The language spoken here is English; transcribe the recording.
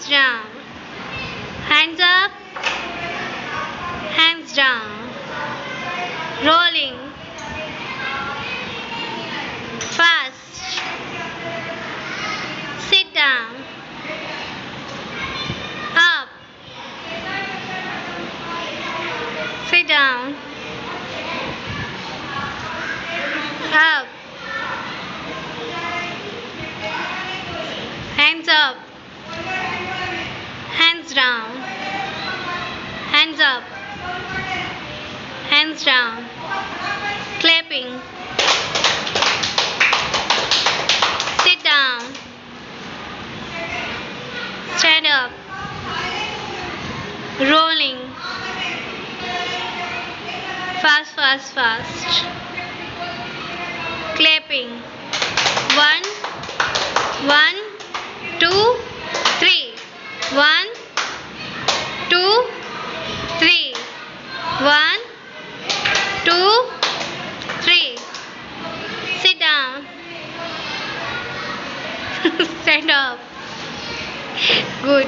down. Hands up. Hands down. Rolling. Fast. Sit down. Up. Sit down. Up. Hands up. Hands down. Hands up. Hands down. Clapping. Sit down. Stand up. Rolling. Fast, fast, fast. Clapping. 1, 2, 3. 1, 2, 3. 1, 2, 3. Sit down. Stand up. Good.